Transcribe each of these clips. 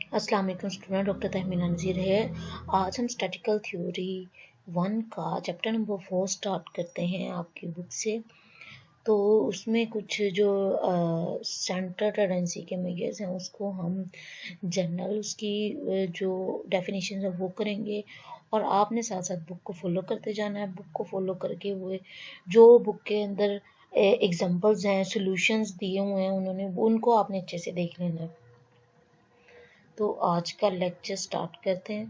अस्सलाम वालेकुम student, doctor Tahmina नज़ीर है। आज हम स्टैटिकल थ्योरी 1 का चैप्टर नंबर 4 स्टार्ट करते हैं आपकी बुक से। तो उसमें कुछ जो सेंटर टेंडेंसी के मेजर्स हैं उसको हम जनरल उसकी जो डेफिनेशन है वो करेंगे, और आपने साथ साथ बुक को फॉलो करते जाना है। बुक को फॉलो करके वो जो बुक के अंदर एग्जांपल्स हैं, सॉल्यूशंस दिए हुए हैं उन्होंने, उनको आपने अच्छे से देख लेना है। तो आज का लेक्चर स्टार्ट करते हैं।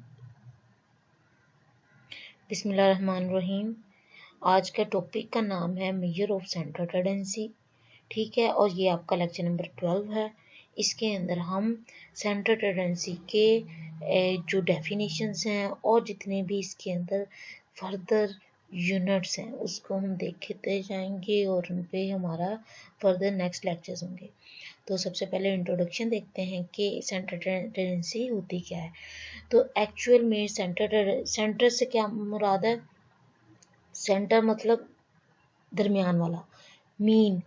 बिस्मिल्लाहिर्रहमानिर्रहीम। आज का टॉपिक का नाम है मेजर ऑफ सेंटर टेंडेंसी, ठीक है, और ये आपका लेक्चर नंबर 12 है। इसके अंदर हम सेंटर टेंडेंसी के जो डेफिनेशंस हैं और जितने भी इसके अंदर फर्दर यूनिट्स हैं उसको हम देखते जाएंगे, और उन पे हमारा फर्दर नेक्स्ट लेक्चर्स होंगे। तो सबसे पहले इंट्रोडक्शन देखते हैं कि सेंटर टेंडेंसी होती क्या है। तो एक्चुअल में सेंटर से क्या मुराद है? सेंटर मतलब दरमियान वाला, मीन।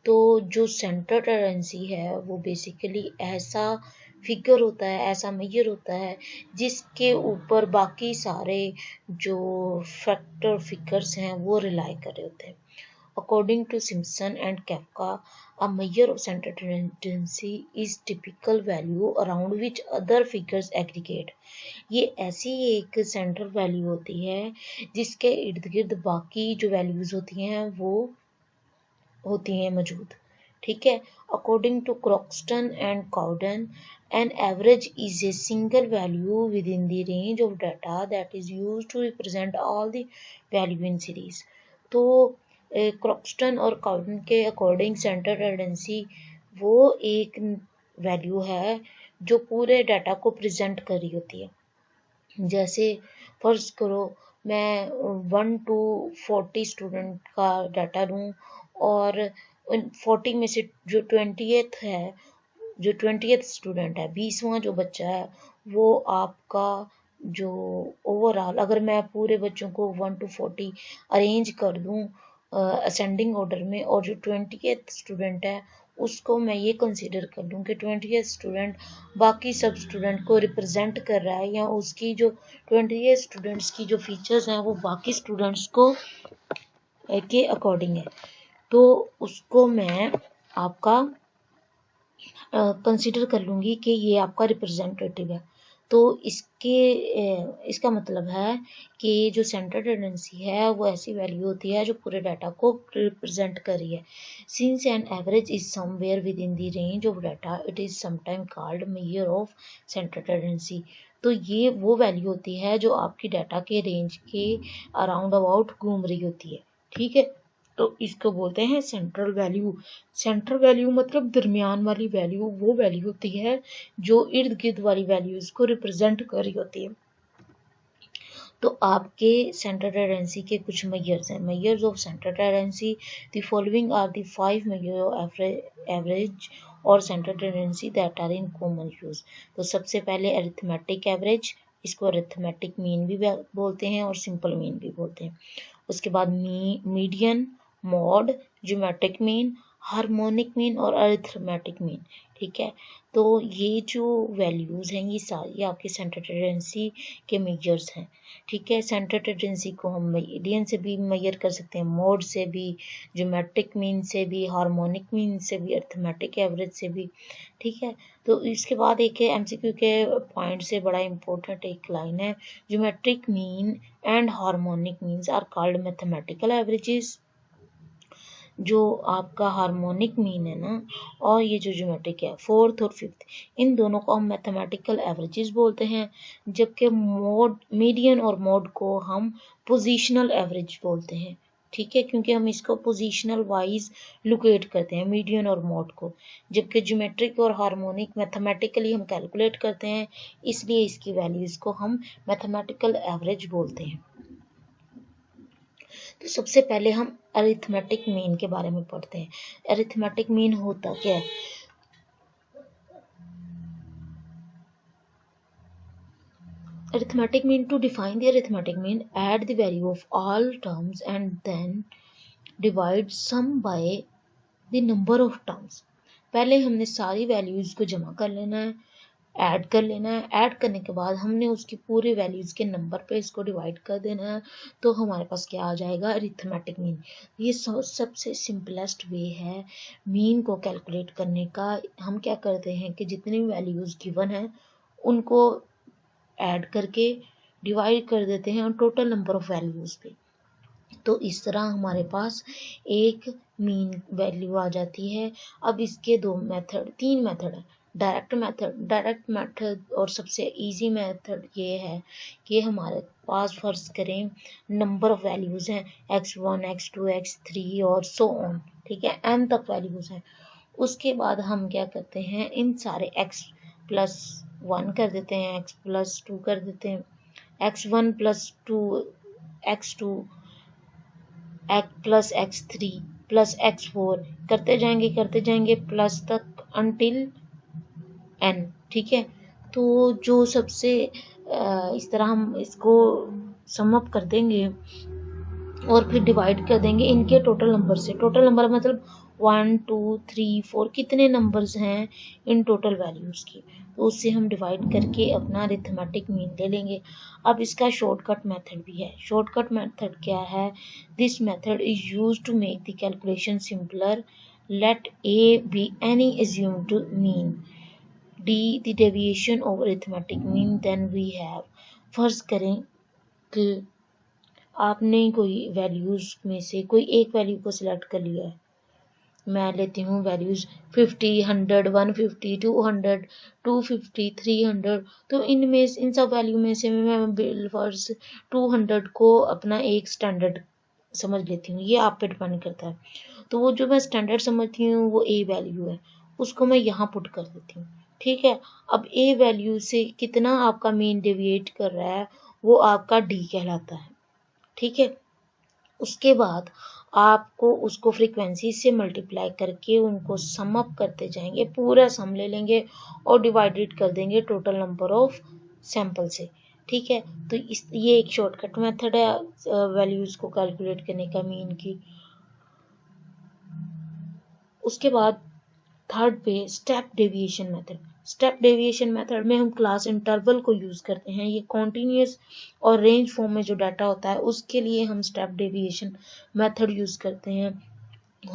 तो जो सेंटर टेंडेंसी है वो बेसिकली ऐसा फिगर होता है, ऐसा मेजर होता है जिसके ऊपर बाकी सारे जो फैक्टर फिगर्स हैं वो रिलाई कर रहे होते हैं। According to Simpson and Kafka, a measure of center tendency is typical value around which other figures aggregate. ये ऐसी एक सेंट्रल वैल्यू होती है जिसके इर्द गिर्द बाकी जो वैल्यूज होती हैं वो होती हैं मौजूद, ठीक है। According to Croxton and Cowden, an average is a single value within the range of data that is used to represent all the value in series. तो क्रॉक्सटन और काउडन के अकॉर्डिंग सेंटर टेंडेंसी वो एक वैल्यू है जो पूरे data को present कर रही होती है। जैसे फर्ज करो मैं 1 to 40 स्टूडेंट का डाटा लूँ, और 40 में से जो 20th है, जो 20th स्टूडेंट है, 20वां जो बच्चा है, वो आपका जो ओवरऑल, अगर मैं पूरे बच्चों को 1 to 40 अरेंज कर दूं असेंडिंग ऑर्डर में, और जो 20th स्टूडेंट है उसको मैं ये कंसीडर कर लूँ कि 20th स्टूडेंट बाकी सब स्टूडेंट को रिप्रेजेंट कर रहा है, या उसकी जो 20th स्टूडेंट्स की जो फीचर्स हैं वो बाकी स्टूडेंट्स को के अकॉर्डिंग है, तो उसको मैं आपका कंसीडर कर लूँगी कि ये आपका रिप्रेजेंटेटिव है। तो इसका मतलब है कि जो सेंटर टेंडेंसी है वो ऐसी वैल्यू होती है जो पूरे डाटा को रिप्रेजेंट कर रही है। Since an average is somewhere with in the range of data, it is sometime called major of centre tendency. तो ये वो वैल्यू होती है जो आपकी डाटा के रेंज के अराउंड अबाउट घूम रही होती है, ठीक है। तो इसको बोलते हैं सेंट्रल वैल्यू। सेंट्रल वैल्यू मतलब दरमियान वाली वैल्यू, वो वैल्यू होती है जो इर्द गिर्द वाली वैल्यूज को रिप्रेजेंट कर रही होती है। तो आपके सेंटर टेंडेंसी के कुछ मेजर्स हैं। Measures of centre tendency, the following are the 5 measure of average और centre tendency that are in common use. तो सबसे पहले अरिथमेटिक एवरेज, इसको अरिथमेटिक मीन भी बोलते हैं और सिंपल मीन भी बोलते हैं। उसके बाद median, mod, geometric mean, harmonic mean और अरिथमेटिक मीन, ठीक है। तो ये जो वैल्यूज हैं ये सारी आपके सेंटर टेंडेंसी के मेजर्स हैं, ठीक है। सेंटर टेंडेंसी को हम मीडियन से भी मेजर कर सकते हैं, मोड से भी, ज्योमेट्रिक मीन से भी, हार्मोनिक मीन से भी, अरिथमेटिक एवरेज से भी, ठीक है। तो इसके बाद एक एमसीक्यू के पॉइंट से बड़ा इंपॉर्टेंट एक लाइन है, geometric mean and harmonic means are called mathematical averages. जो आपका हार्मोनिक मीन है ना, और ये जो ज्योमेट्रिक है, फोर्थ और फिफ्थ, इन दोनों को हम मैथमेटिकल एवरेजेस बोलते हैं, जबकि मोड, मीडियन और मोड को हम पोजीशनल एवरेज बोलते हैं, ठीक है, क्योंकि हम इसको पोजीशनल वाइज लोकेट करते हैं मीडियन और मोड को। जबकि ज्योमेट्रिक और हार्मोनिक मैथमेटिकली हम कैलकुलेट करते हैं, इसलिए इसकी वैल्यूज को हम मैथमेटिकल एवरेज बोलते हैं। तो सबसे पहले हम अरिथमेटिक मीन के बारे में पढ़ते हैं। अरिथमेटिक मीन होता क्या है? Arithmetic mean, to define the arithmetic mean, add the value of all terms and then divide sum by the number of terms. पहले हमने सारी वैल्यूज को जमा कर लेना है, ऐड कर लेना है। ऐड करने के बाद हमने उसकी पूरी वैल्यूज़ के नंबर पे इसको डिवाइड कर देना है, तो हमारे पास क्या आ जाएगा, अरिथमेटिक मीन। ये सबसे सिंपलेस्ट वे है मीन को कैलकुलेट करने का। हम क्या करते हैं कि जितनी वैल्यूज़ गिवन है उनको ऐड करके डिवाइड कर देते हैं टोटल नंबर ऑफ वैल्यूज़ पे। तो इस तरह हमारे पास एक मीन वैल्यू आ जाती है। अब इसके तीन मेथड है। डायरेक्ट मेथड और सबसे इजी मेथड ये है कि हमारे पास फर्ज करें नंबर ऑफ वैल्यूज़ हैं x1 x2 x3 और सो ऑन, ठीक है, n तक वैल्यूज़ हैं। उसके बाद हम क्या करते हैं, इन सारे x+1 कर देते हैं, x+2 कर देते हैं, x1 + 2 x2 plus x3 plus x4 करते जाएंगे प्लस तक अनटिल n, ठीक है। तो जो सबसे इस तरह हम इसको सम अप कर देंगे और फिर डिवाइड कर देंगे इनके टोटल नंबर से। टोटल नंबर मतलब 1 2 3 4 कितने नंबर्स हैं इन टोटल वैल्यूज़ की, तो उससे हम डिवाइड करके अपना अरिथमेटिक मीन ले लेंगे। अब इसका शॉर्टकट मेथड भी है। शॉर्टकट मेथड क्या है, this method is used to make the calculation simpler. Let a be any assumed mean, d the deviation of arithmetic mean, then we have, फर्ज करें कि आपने कोई वैल्यूज़ में से कोई एक वैल्यू को सिलेक्ट कर लिया है। मैं लेती हूँ वैल्यूज़ 50 100 150 200 250 300, तो इनमें इन सब वैल्यू में से मैं बिलफर्स 200 को अपना एक स्टैंडर्ड समझ लेती हूँ। ये आप पे डिपेंड करता है। तो वो जो मैं स्टैंडर्ड समझती हूँ वो ए वैल्यू है, उसको मैं यहाँ पुट कर देती हूँ, ठीक है। अब ए वैल्यू से कितना आपका मीन डेविएट कर रहा है वो आपका डी कहलाता है, ठीक है। उसके बाद आपको उसको फ्रीक्वेंसी से मल्टीप्लाई करके उनको सम अप करते जाएंगे, पूरा सम ले लेंगे और डिवाइडेड कर देंगे टोटल नंबर ऑफ सैंपल से, ठीक है। तो ये एक शॉर्टकट मेथड है वैल्यूज़ को कैलकुलेट करने का मीन की। उसके बाद थर्ड पे step deviation method. Step deviation method में हम क्लास इंटरवल को यूज़ करते हैं। ये कॉन्टिन्यूस और रेंज फॉर्म में जो डाटा होता है उसके लिए हम स्टेप डेविएशन मेथड यूज़ करते हैं।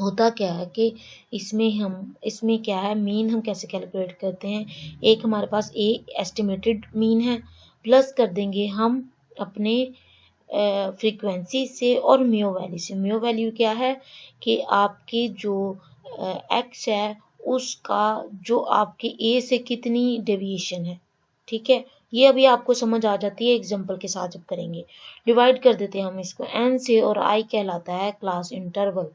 होता क्या है कि इसमें क्या है, मीन हम कैसे कैलकुलेट करते हैं, एक हमारे पास एस्टिमेटेड मीन है, प्लस कर देंगे हम अपने फ्रीक्वेंसी से और म्यू वैल्यू से। म्यू वैल्यू क्या है कि आपकी जो एक्स है उसका जो आपके ए से कितनी डेविएशन है, ठीक है। ये अभी आपको समझ आ जाती है एग्जांपल के साथ जब करेंगे। डिवाइड कर देते हैं हम इसको एन से और आई कहलाता है क्लास इंटरवल।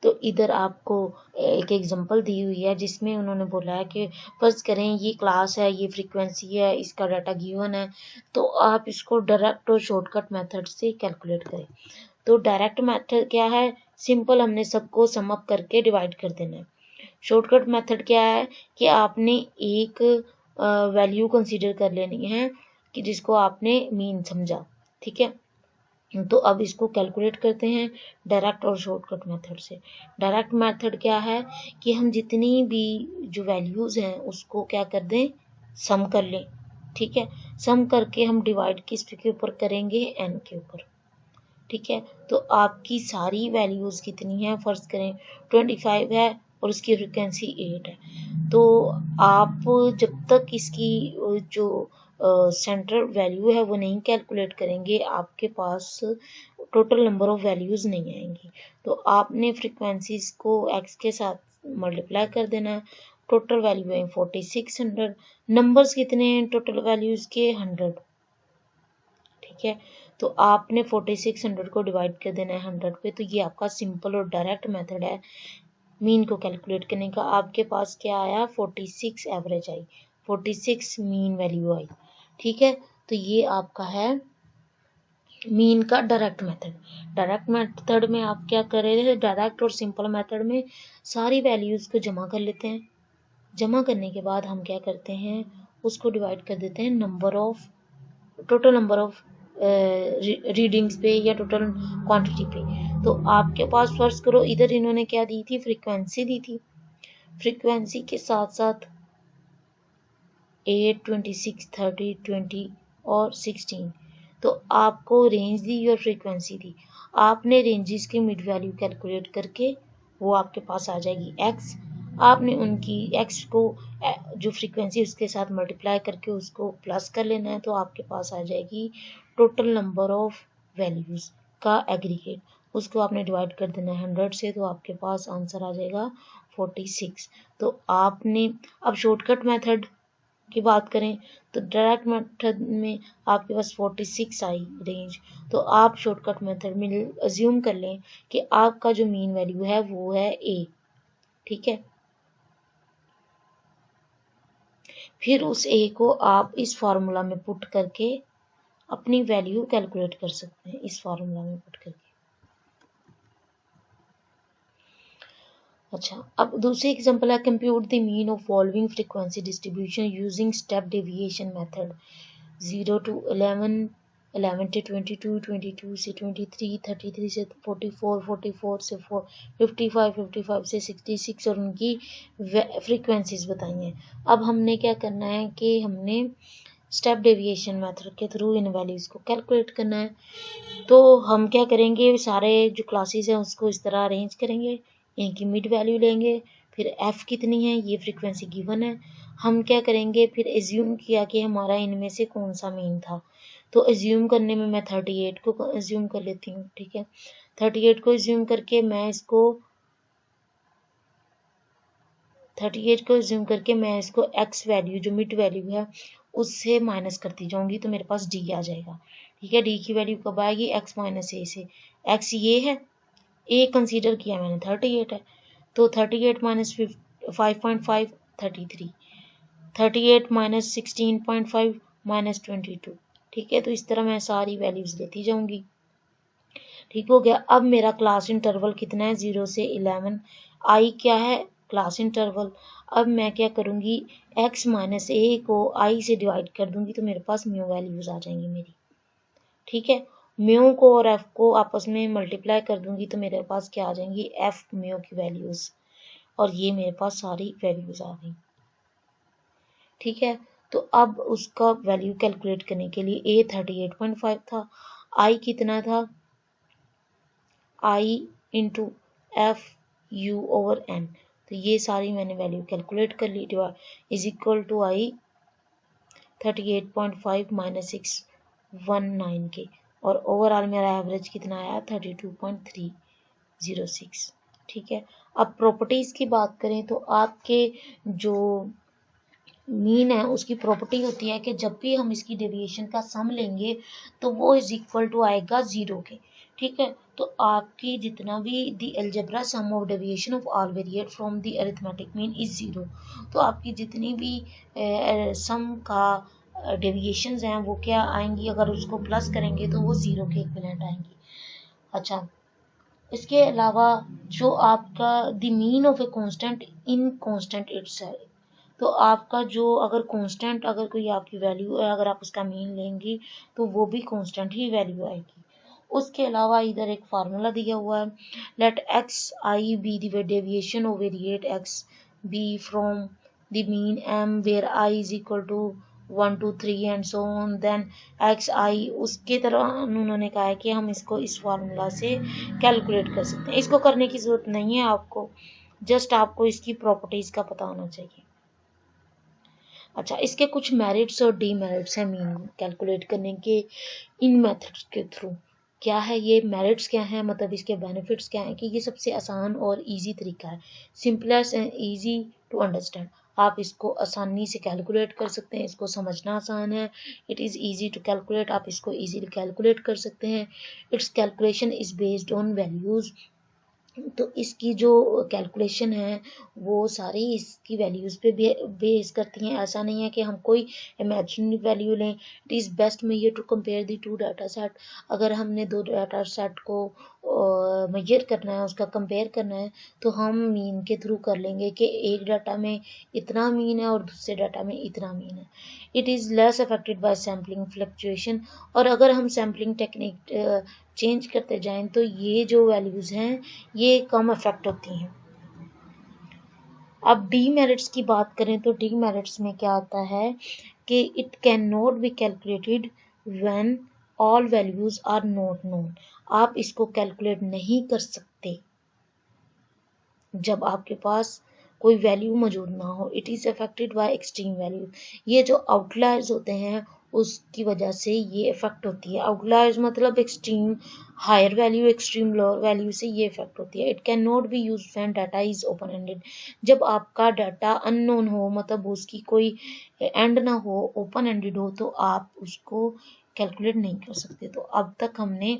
तो इधर आपको एक एग्जांपल दी हुई है जिसमें उन्होंने बोला है कि फर्ज करें ये क्लास है, ये फ्रीक्वेंसी है, इसका डाटा गिवन है, तो आप इसको डायरेक्ट और शॉर्टकट मेथड से कैलकुलेट करें। तो डायरेक्ट मेथड क्या है, सिंपल, हमने सबको सम अप करके डिवाइड कर देना है। शॉर्टकट मेथड क्या है कि आपने एक वैल्यू कंसीडर कर लेनी है कि जिसको आपने मीन समझा, ठीक है। तो अब इसको कैलकुलेट करते हैं डायरेक्ट और शॉर्टकट मेथड से। डायरेक्ट मेथड क्या है कि हम जितनी भी जो वैल्यूज़ हैं उसको क्या कर दें, सम कर लें, ठीक है। सम करके हम डिवाइड किसके ऊपर करेंगे, एन के ऊपर, ठीक है। तो आपकी सारी वैल्यूज़ कितनी हैं, फर्ज करें 25 है और उसकी फ्रिक्वेंसी 8 है। तो आप जब तक इसकी जो सेंटर वैल्यू है वो नहीं कैलकुलेट करेंगे आपके पास टोटल नंबर ऑफ वैल्यूज़ नहीं आएंगी। तो आपने फ्रिक्वेंसीज को एक्स के साथ मल्टीप्लाई कर देना है। टोटल वैल्यू है 4600। नंबर्स कितने हैं टोटल वैल्यूज़ के, 100, ठीक है। तो आपने 4600 को डिवाइड कर देना है 100 पे। तो ये आपका सिंपल और डायरेक्ट मेथड है मीन को कैलकुलेट करने का। आपके पास क्या आया, 46 एवरेज आई, 46 मीन वैल्यू आई, ठीक है। तो ये आपका है मीन का डायरेक्ट मेथड। डायरेक्ट मेथड में आप क्या कर रहे हैं, डायरेक्ट और सिंपल मेथड में सारी वैल्यूज़ को जमा कर लेते हैं। जमा करने के बाद हम क्या करते हैं, उसको डिवाइड कर देते हैं टोटल नंबर ऑफ रीडिंग्स पे या टोटल क्वांटिटी पे। तो आपके पास फर्ज करो इधर इन्होंने क्या दी थी, फ्रीक्वेंसी दी थी। फ्रीक्वेंसी के साथ साथ 8, 26, 30, 20 और 16। तो आपको रेंज दी और फ्रीक्वेंसी दी, आपने रेंजेस की मिड वैल्यू कैलकुलेट करके वो आपके पास आ जाएगी x, आपने उनकी x को जो फ्रीक्वेंसी उसके साथ मल्टीप्लाई करके उसको प्लस कर लेना है, तो आपके पास आ जाएगी टोटल नंबर ऑफ वैल्यूज का एग्रीगेट, उसको आपने डिवाइड कर देना है 100 से, तो आपके पास आंसर आ जाएगा 46। तो आपने अब शॉर्टकट मेथड की बात करें तो डायरेक्ट मेथड में आपके पास 46 आई रेंज, तो आप शॉर्टकट मेथड में अज्यूम कर लें कि आपका जो मीन वैल्यू है वो है a, ठीक है। फिर उस a को आप इस फार्मूला में पुट करके अपनी वैल्यू कैलकुलेट कर सकते हैं, इस फार्मूला में पुट करके। अच्छा, अब दूसरी एग्जांपल है compute the mean of following frequency distribution using step deviation method 0 to 11, 11 to 22, 22 से 23, 33 से 44, 44 से 55, 55 से 66 और उनकी फ्रीक्वेंसीज बताई हैं। अब हमने क्या करना है कि हमने स्टेप डेविएशन मेथड के थ्रू इन वैल्यूज को कैलकुलेट करना है। तो हम क्या करेंगे, सारे जो क्लासेस हैं उसको इस तरह अरेंज करेंगे, इनकी मिड वैल्यू लेंगे, फिर एफ कितनी है ये फ्रीक्वेंसी गिवन है, हम क्या करेंगे फिर एज्यूम किया कि हमारा इनमें से कौन सा मीन था, तो एज्यूम करने में मैं 38 को एज्यूम कर लेती हूँ, ठीक है। 38 को एज्यूम करके मैं इसको एक्स वैल्यू जो मिड वैल्यू है उससे माइनस करती जाऊंगी, तो मेरे पास डी आ जाएगा, ठीक है। डी की वैल्यू कब आएगी, एक्स माइनस ए से, एक्स ये है, ए कंसीडर किया मैंने 38 है, तो 38 माइनस 5.5 33, 38 माइनस 16.5 माइनस 22, ठीक है। तो इस तरह मैं सारी वैल्यूज लेती जाऊंगी, ठीक हो गया। अब मेरा क्लास इंटरवल कितना है, 0 से 11, आई क्या है क्लास इंटरवल। अब मैं क्या करूंगी, x माइनस ए को i से डिवाइड कर दूंगी, तो मेरे पास म्यू वैल्यूज आ जाएंगी मेरी, ठीक है। म्यू को और f को आपस में मल्टीप्लाई कर दूंगी, तो मेरे पास क्या आ जाएंगी, f म्यू की वैल्यूज, और ये मेरे पास सारी वैल्यूज आ गई, ठीक है। तो अब उसका वैल्यू कैलकुलेट करने के लिए a 38.5 था, i कितना था, i into F U over N, तो ये सारी मैंने वैल्यू कैलकुलेट कर ली, is equal to I 38.5 minus 619 के, और ओवरऑल मेरा एवरेज कितना आया 32.306, ठीक है। अब प्रॉपर्टीज की बात करें तो आपके जो मीन है उसकी प्रॉपर्टी होती है कि जब भी हम इसकी डेविएशन का सम लेंगे तो वो इज इक्वल टू आएगा 0 के, ठीक है। तो आपकी जितना भी the algebra sum of deviation of all variate from the arithmetic mean is 0, तो आपकी जितनी भी सम का डेविएशंस हैं वो क्या आएंगी, अगर उसको प्लस करेंगे तो वो 0 के इक्विवेलेंट आएंगी। अच्छा, इसके अलावा जो आपका the mean of a constant in constant itself, तो आपका जो अगर कांस्टेंट अगर कोई आपकी वैल्यू है, अगर आप उसका मीन लेंगी तो वो भी कांस्टेंट ही वैल्यू आएगी। उसके अलावा इधर एक फार्मूला दिया हुआ है, let X I be the deviation of variate X be from the mean M where I is equal to 1 2 3 and so on, then X I, उसके तरह उन्होंने कहा है कि हम इसको इस फार्मूला से कैलकुलेट कर सकते हैं। इसको करने की जरूरत नहीं है आपको, जस्ट आपको इसकी प्रॉपर्टीज का पता होना चाहिए। अच्छा, इसके कुछ मेरिट्स और डीमेरिट्स हैं मीन कैलकुलेट करने के इन मेथड्स के थ्रू। क्या है ये मेरिट्स, क्या है मतलब इसके बेनिफिट्स क्या है, कि ये सबसे आसान और इजी तरीका है, simplest and easy to understand. आप इसको आसानी से कैलकुलेट कर सकते हैं, इसको समझना आसान है, it is easy to calculate, आप इसको इजीली कैलकुलेट कर सकते हैं। Its calculation is based on values, तो इसकी जो कैलकुलेशन है वो सारी इसकी वैल्यूज़ पे बेस करती हैं। ऐसा नहीं है कि हम कोई इमेजिनरी वैल्यू लें, it is best measure to compare the two data set. अगर हमने दो डाटा सेट को मेजर करना है, उसका कंपेयर करना है, तो हम मीन के थ्रू कर लेंगे कि एक डाटा में इतना मीन है और दूसरे डाटा में इतना मीन है। It is less affected by sampling fluctuation, और अगर हम सैम्पलिंग टेक्निक चेंज करते जाएं तो ये जो वैल्यूज़ हैं ये कम अफेक्ट होती हैं। अब डीमेरिट्स की बात करें तो डीमेरिट्स में क्या आता है कि it can not be calculated when all values are not known. आप इसको कैलकुलेट नहीं कर सकते जब आपके पास कोई वैल्यू मौजूद ना हो। It is affected by extreme value. ये जो आउटलायर्स होते हैं उसकी वजह से ये इफेक्ट होती है। आउटलायर्स मतलब extreme higher value extreme lower value से ये इफेक्ट होती है। It can not be use when data is open ended. जब आपका डाटा अननोन हो, मतलब उसकी कोई एंड ना हो, ओपन एंडेड हो, तो आप उसको कैलकुलेट नहीं कर सकते। तो अब तक हमने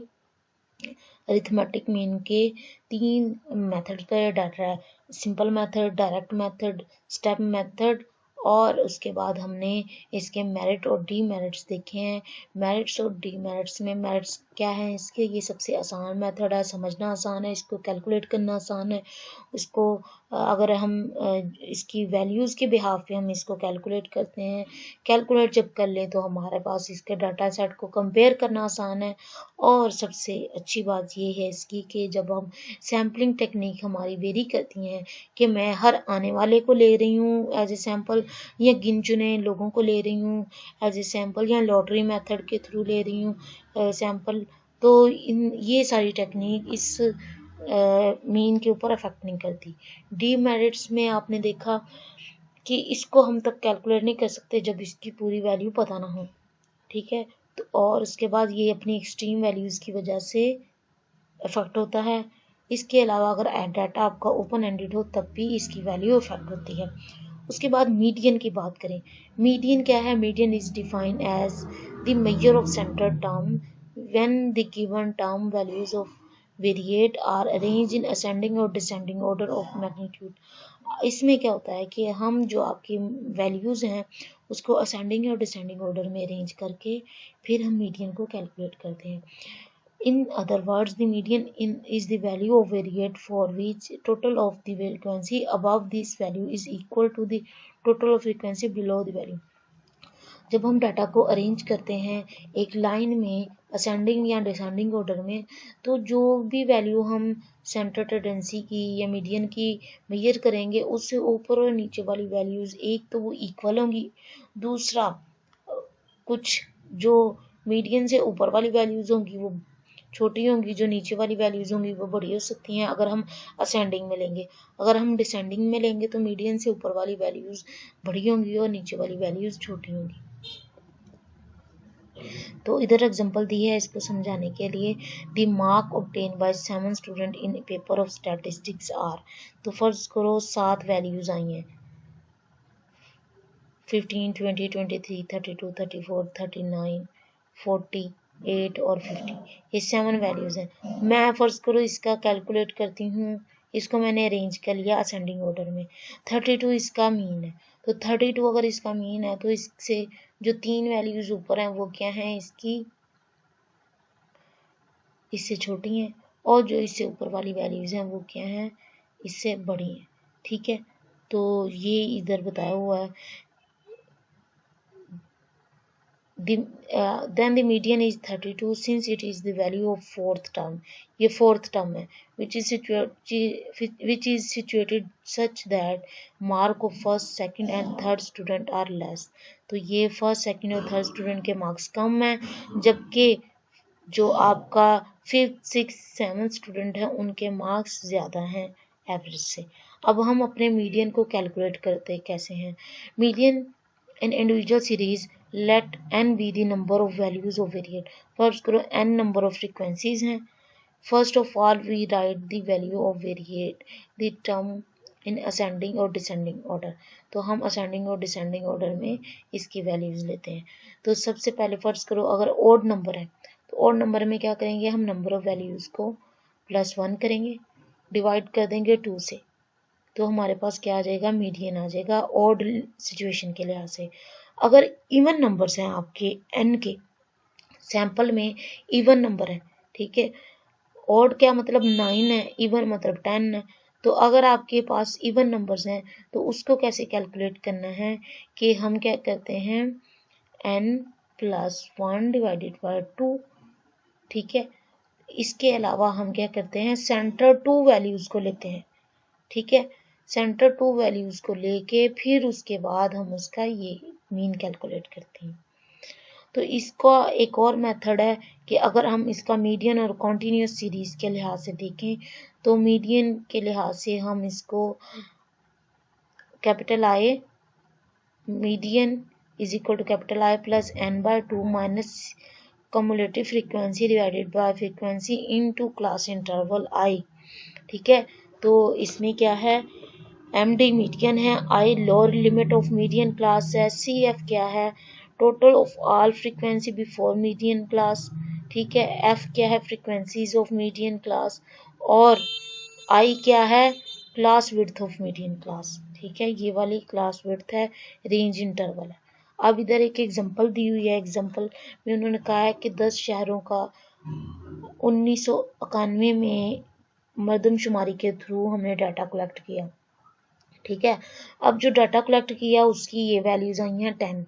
अरिथमेटिक मीन के 3 मेथड का डाटा है, simple method, direct method, step method, और उसके बाद हमने इसके मेरिट और डीमेरिट्स देखे हैं। मेरिट्स और डीमेरिट्स में मेरिट्स क्या है इसके, ये सबसे आसान मेथड है, समझना आसान है, इसको कैलकुलेट करना आसान है। इसको अगर हम इसकी वैल्यूज़ के बिहाफ पे हम इसको कैलकुलेट करते हैं, कैलकुलेट जब कर लें तो हमारे पास इसके डाटा सेट को कंपेयर करना आसान है। और सबसे अच्छी बात ये है इसकी कि जब हम सैम्पलिंग टेक्निक हमारी वेरी करती हैं कि मैं हर आने वाले को ले रही हूँ एज ए सैम्पल, या गिन चुने लोगों को ले रही हूँ एज ए सैम्पल, या लॉटरी मेथड के थ्रू ले रही हूँ सैम्पल, तो ये सारी टेक्निक इस मीन के ऊपर अफेक्ट नहीं करती। डीमेरिट्स में आपने देखा कि इसको हम तब कैलकुलेट नहीं कर सकते जब इसकी पूरी वैल्यू पता ना हो, ठीक है। तो और उसके बाद ये अपनी एक्सट्रीम वैल्यूज़ की वजह से इफेक्ट होता है। इसके अलावा अगर डाटा आपका ओपन एंडेड हो तब भी इसकी वैल्यू इफेक्ट होती है। उसके बाद मीडियन की बात करें। मीडियन क्या है? Median is defined as the measure of center term when the given term values of variate are arrange in ascending और डिसेंडिंग ऑर्डर ऑफ मैग्नीट्यूड। इसमें क्या होता है कि हम जो आपकी वैल्यूज़ हैं उसको असेंडिंग और डिसेंडिंग ऑर्डर में अरेंज करके फिर हम मीडियन को कैलकुलेट करते हैं। In other words, the median is the value of variate for which total of the frequency above this value is equal to the total of frequency below the value। जब हम data को arrange करते हैं एक line में ascending या descending order में, तो जो भी वैल्यू हम सेंटर टेंडेंसी की या मीडियन की मेजर करेंगे उससे ऊपर और नीचे वाली वैल्यूज़ एक तो वो इक्वल होंगी, दूसरा कुछ जो मीडियन से ऊपर वाली वैल्यूज़ होंगी वो छोटी होंगी, जो नीचे वाली वैल्यूज़ होंगी वो बड़ी हो सकती हैं अगर हम असेंडिंग में लेंगे। अगर हम डिसेंडिंग में लेंगे तो मीडियन से ऊपर वाली वैल्यूज़ बड़ी होंगी और नीचे वाली वैल्यूज़ छोटी होंगी। तो इधर एग्जांपल दी है इसको समझाने के लिए। The mark obtain by 7 student in paper of statistics are. तो फर्ज करो 7 वैल्यूज़ आई हैं, 15, 20, 23, 32, 34, 39, 48 और 50, ये 7 वैल्यूज़ हैं। मैं फ़र्ज़ करो इसका कैलकुलेट करती हूँ, इसको मैंने अरेंज कर लिया असेंडिंग ऑर्डर में। 32 इसका मीन है, तो 32 अगर इसका मीन है तो इससे जो 3 वैल्यूज़ ऊपर हैं वो क्या हैं इसकी, इससे छोटी हैं, और जो इससे ऊपर वाली वैल्यूज़ हैं वो क्या हैं, इससे बड़ी हैं, ठीक है। तो ये इधर बताया हुआ है। Then the median is 32 since it is the value of fourth term। ये fourth term है which is situated such that mark of first, second and third student are less। तो ये first, second और third student के marks कम हैं, जबकि जो आपका फिफ्थ, सिक्स, सेवन स्टूडेंट हैं उनके मार्क्स ज़्यादा हैं एवरेज से। अब हम अपने मीडियन को कैलकुलेट करते कैसे हैं। Median in individual series let n be the number of values of variate. First करो n नंबर ऑफ फ्रीक्वेंसीज हैं। First of all we write the value of variate the term in ascending और descending order. तो हम ascending और descending order में इसकी values लेते हैं। तो सबसे पहले फर्ज करो अगर ओड नंबर है तो ओड नंबर में क्या करेंगे, हम नंबर ऑफ वैल्यूज को +1 करेंगे, डिवाइड कर देंगे 2 से, तो हमारे पास क्या आ जाएगा, मीडियन आ जाएगा ऑड सिचुएशन के लिहाज से। अगर इवन नंबर्स हैं आपके n के सैंपल में, इवन नंबर है, ठीक है, ऑड क्या मतलब 9 है, इवन मतलब 10 है। तो अगर आपके पास इवन नंबर्स हैं तो उसको कैसे कैलकुलेट करना है कि हम क्या करते हैं, n+1 डिवाइडेड बाय 2, ठीक है। इसके अलावा हम क्या करते हैं, सेंटर टू वैल्यूज़ को लेते हैं, ठीक है। सेंटर टू वैल्यूज को लेके फिर उसके बाद हम उसका ये मीन कैलकुलेट करते हैं। तो इसका एक और मेथड है कि अगर हम इसका मीडियन और कॉन्टिन्यूस सीरीज के लिहाज से देखें तो मीडियन के लिहाज से हम इसको capital I median is equal to capital I plus n by 2 minus cumulative frequency divided by frequency into class interval I। ठीक है, तो इसमें क्या है, MD मीडियन है, I lower limit of median class है, CF क्या है, total of all frequency before median class. ठीक है, F क्या है, फ्रीक्वेंसीज ऑफ मीडियन क्लास, और I क्या है, class width of median class. ठीक है, ये वाली क्लास विड्थ है, रेंज इंटरवल है। अब इधर एक एग्जांपल दी हुई है, एग्जांपल में उन्होंने कहा है कि 10 शहरों का 1991 में मर्दमशुमारी के थ्रू हमने डाटा कलेक्ट किया। ठीक है, अब जो डाटा कलेक्ट किया उसकी ये वैल्यूज आई हैं 10।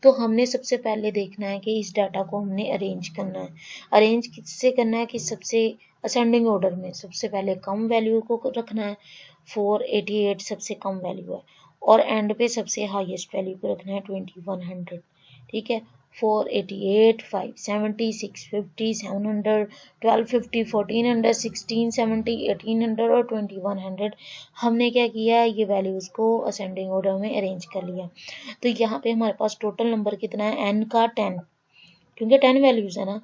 तो हमने सबसे पहले देखना है कि इस डाटा को हमने अरेंज करना है। अरेंज किससे करना है कि सबसे असेंडिंग ऑर्डर में सबसे पहले कम वैल्यू को रखना है, 488 सबसे कम वैल्यू है, और एंड पे सबसे हाईएस्ट वैल्यू को रखना है 2100। ठीक है, 488, 570, 650, 700, 1250, 1400, 1670, 1800 और 2100 हमने क्या किया, ये वैल्यूज को असेंडिंग ऑर्डर में अरेंज कर लिया। तो यहाँ पे हमारे पास टोटल नंबर कितना है, n का 10, क्योंकि 10 वैल्यूज है ना।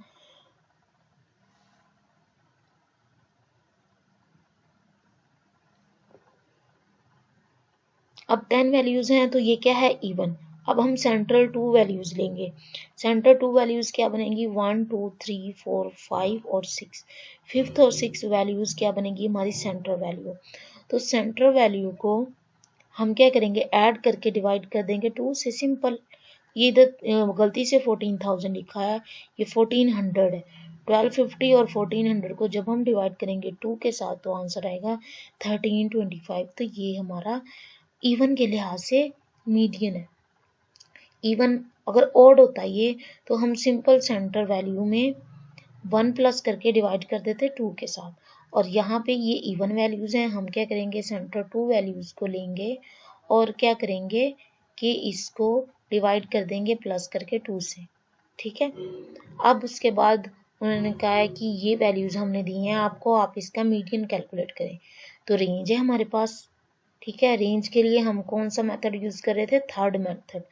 अब 10 वैल्यूज हैं तो ये क्या है, इवन। अब हम सेंट्रल 2 वैल्यूज लेंगे। सेंट्रल 2 वैल्यूज क्या बनेंगी, 1 2 3 4 5 और 6। फिफ्थ और 6 वैल्यूज क्या बनेगी, हमारी सेंट्रल वैल्यू। तो सेंट्रल वैल्यू को हम क्या करेंगे, ऐड करके डिवाइड कर देंगे 2 से। सिंपल, ये इधर गलती से 14,000 लिखा है, ये 1400 है। 1250 और 1400 को जब हम डिवाइड करेंगे 2 के साथ तो आंसर आएगा 1325। तो ये हमारा इवन के लिहाज से मीडियन है। इवन अगर ऑड होता है ये तो हम सिंपल सेंटर वैल्यू में 1 प्लस करके डिवाइड कर देते 2 के साथ, और यहाँ पे ये इवन वैल्यूज हैं। हम क्या करेंगे, सेंटर 2 वैल्यूज को लेंगे और क्या करेंगे कि इसको डिवाइड कर देंगे प्लस करके 2 से। ठीक है, अब उसके बाद उन्होंने कहा है कि ये वैल्यूज हमने दी हैं आपको, आप इसका मीडियन कैलकुलेट करें। तो रेंज है हमारे पास। ठीक है, रेंज के लिए हम कौन सा मेथड यूज कर रहे थे, थर्ड मेथड।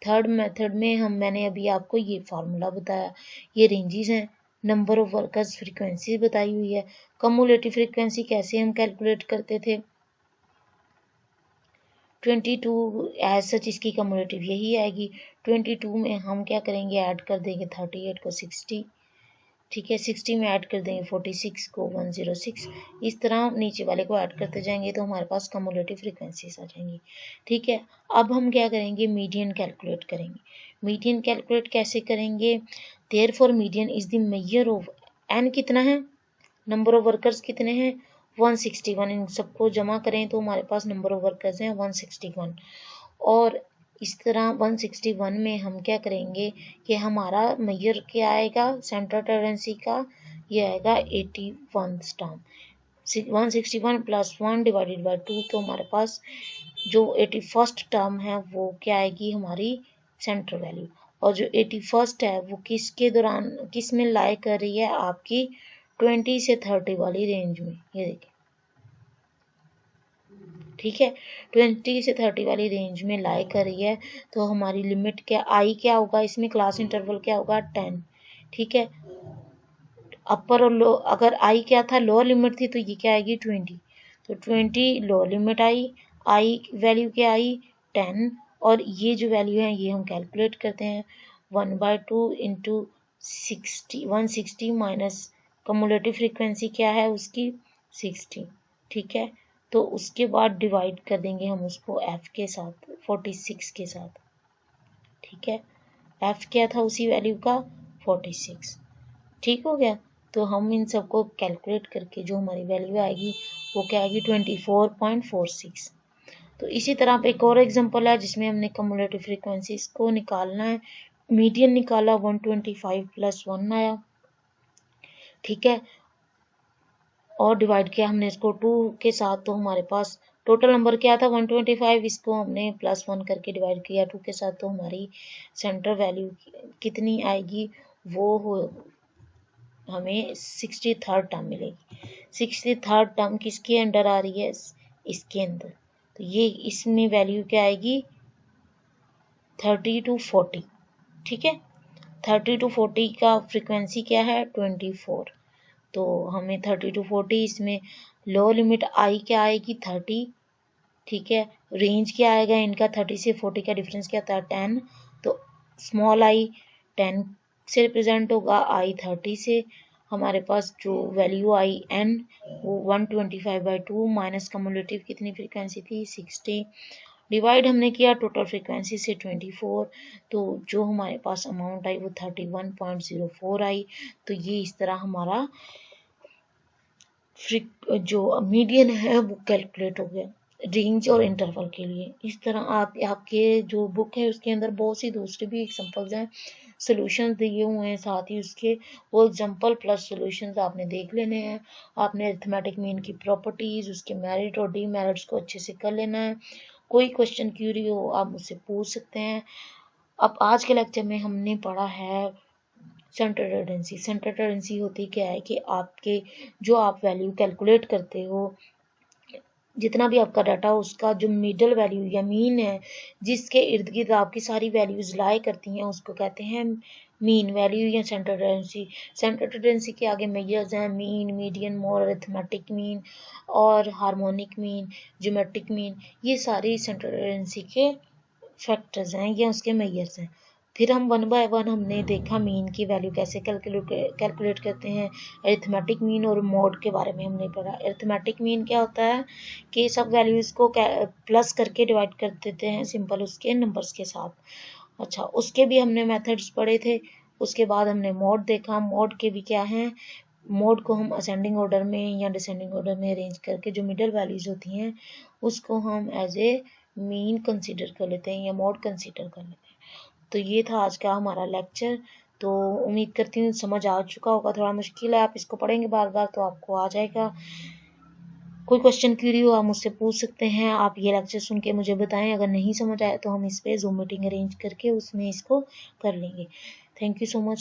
थर्ड मेथड में मैंने अभी आपको ये फार्मूला बताया, ये रेंजेस हैं, नंबर ऑफ वर्कर्स फ्रीक्वेंसी बताई हुई है, कम्युलेटिव फ्रीक्वेंसी कैसे हम कैलकुलेट करते थे, 22 एज सच इसकी कम्युलेटिव यही आएगी। 22 में हम क्या करेंगे, ऐड कर देंगे 38 को 60। ठीक है, 60 में ऐड कर देंगे 46 को 106। इस तरह नीचे वाले को ऐड करते जाएंगे तो हमारे पास कम्युलेटिव फ्रीक्वेंसीज आ जाएंगी। ठीक है, अब हम क्या करेंगे, मीडियन कैलकुलेट करेंगे। मीडियन कैलकुलेट कैसे करेंगे, therefore median is the measure of N कितना है, नंबर ऑफ वर्कर्स कितने हैं 161। इन सबको जमा करें तो हमारे पास नंबर ऑफ वर्कर्स हैं 161। और इस तरह 161 में हम क्या करेंगे कि हमारा मेजर क्या आएगा सेंट्रल टेंडेंसी का, ये आएगा 81 टर्म। 161 प्लस 1 डिवाइडेड बाय 2, तो हमारे पास जो 81st टर्म है वो क्या आएगी, हमारी सेंट्रल वैल्यू। और जो 81st है वो किसके दौरान किस में लाई कर रही है, आपकी 20 से 30 वाली रेंज में। ये देखिए, ठीक है, 20 से 30 वाली रेंज में लाई कर रही है। तो हमारी लिमिट क्या, आई क्या होगा इसमें, क्लास इंटरवल क्या होगा 10। ठीक है, अपर और लो, अगर आई क्या था लोअर लिमिट थी तो ये क्या आएगी 20। तो 20 लोअर लिमिट आई वैल्यू क्या आई 10, और ये जो वैल्यू है ये हम कैलकुलेट करते हैं 1/2 इंटू 60, 160 माइनस कम्युलेटिव फ्रीक्वेंसी क्या है उसकी 60। ठीक है, तो उसके बाद डिवाइड कर देंगे हम उसको f के साथ 46 के साथ। ठीक है, f क्या था उसी वैल्यू का 46। ठीक हो गया, तो हम इन सबको कैलकुलेट करके जो हमारी वैल्यू आएगी वो क्या आएगी 24.46। तो इसी तरह पे एक और एग्जांपल है जिसमें हमने कम्युलेटिव फ्रीक्वेंसीज को निकालना है। मीडियन निकाला 125 प्लस 1 आया। ठीक है, और डिवाइड किया हमने इसको 2 के साथ तो हमारे पास टोटल नंबर क्या था 125, इसको हमने +1 करके डिवाइड किया 2 के साथ, तो हमारी सेंटर वैल्यू कितनी आएगी, वो हो हमें 63rd टर्म मिलेगी। 63rd टर्म किसके अंडर आ रही है, इसके अंदर, तो ये इसमें वैल्यू क्या आएगी 30 to 40, ठीक है। 30 to 40 का फ्रीक्वेंसी क्या है 24, तो हमें 30 to 40 इसमें लोअर लिमिट आई क्या आएगी 30, ठीक है। रेंज क्या आएगा इनका 30 से 40 का डिफरेंस क्या था 10, तो स्मॉल आई 10 से रिप्रेजेंट होगा, आई 30 से, हमारे पास जो वैल्यू आई एन वो 125/2 माइनस कम्युलेटिव कितनी फ्रीक्वेंसी थी 60, डिवाइड हमने किया टोटल फ्रीक्वेंसी से 24, तो जो हमारे पास अमाउंट आई वो 31.04 आई। तो ये इस तरह हमारा जो मीडियन है वो कैलकुलेट हो गया रेंज और इंटरवल के लिए। इस तरह आपके जो बुक है उसके अंदर बहुत सी दूसरे भी एग्जांपल्स हैं, सॉल्यूशंस दिए हुए हैं साथ ही उसके, वो एग्जांपल प्लस सॉल्यूशंस आपने देख लेने हैं। आपने अरिथमेटिक मीन की प्रॉपर्टीज, उसके मेरिट और डीमेरिट्स को अच्छे से कर लेना है। कोई क्वेश्चन क्यूरी हो आप मुझसे पूछ सकते हैं। अब आज के लेक्चर में हमने पढ़ा है सेंटर टेंडेंसी। सेंटर टेंडेंसी होती क्या है कि आपके जो आप वैल्यू कैलकुलेट करते हो, जितना भी आपका डाटा हो उसका जो मिडल वैल्यू या मीन है, जिसके इर्द गिर्द आपकी सारी वैल्यूज लाई करती हैं, उसको कहते हैं मीन वैल्यू या सेंटर टेंडेंसी। सेंटर टेंडेंसी के आगे मेजर्स हैं mean, median, mode, arithmetic mean और हार्मोनिक मीन, ज्योमेट्रिक मीन, ये सारी सेंटर टेंडेंसी के फैक्टर्स हैं या उसके मेजर्स हैं। फिर हम 1 बाय 1 हमने देखा मीन की वैल्यू कैसे कैलकुलेट करते हैं, अरिथमेटिक मीन और मोड के बारे में हमने पढ़ा। अरिथमेटिक मीन क्या होता है कि सब वैल्यूज को प्लस करके डिवाइड कर देते हैं सिंपल उसके नंबर्स के साथ। अच्छा, उसके भी हमने मेथड्स पढ़े थे। उसके बाद हमने मोड देखा। मोड के भी क्या हैं, मोड को हम असेंडिंग ऑर्डर में या डिसेंडिंग ऑर्डर में अरेंज करके जो मिडल वैल्यूज होती हैं उसको हम एज ए मीन कंसीडर कर लेते हैं या मोड कंसीडर कर लेते हैं। तो ये था आज का हमारा लेक्चर। तो उम्मीद करती हूँ समझ आ चुका होगा। थोड़ा मुश्किल है, आप इसको पढ़ेंगे बार बार तो आपको आ जाएगा। कोई क्वेश्चन क्यूरी हो आप मुझसे पूछ सकते हैं। आप ये लेक्चर सुन के मुझे बताएं, अगर नहीं समझ आया तो हम इस पे जूम मीटिंग अरेंज करके उसमें इसको कर लेंगे। Thank you so much.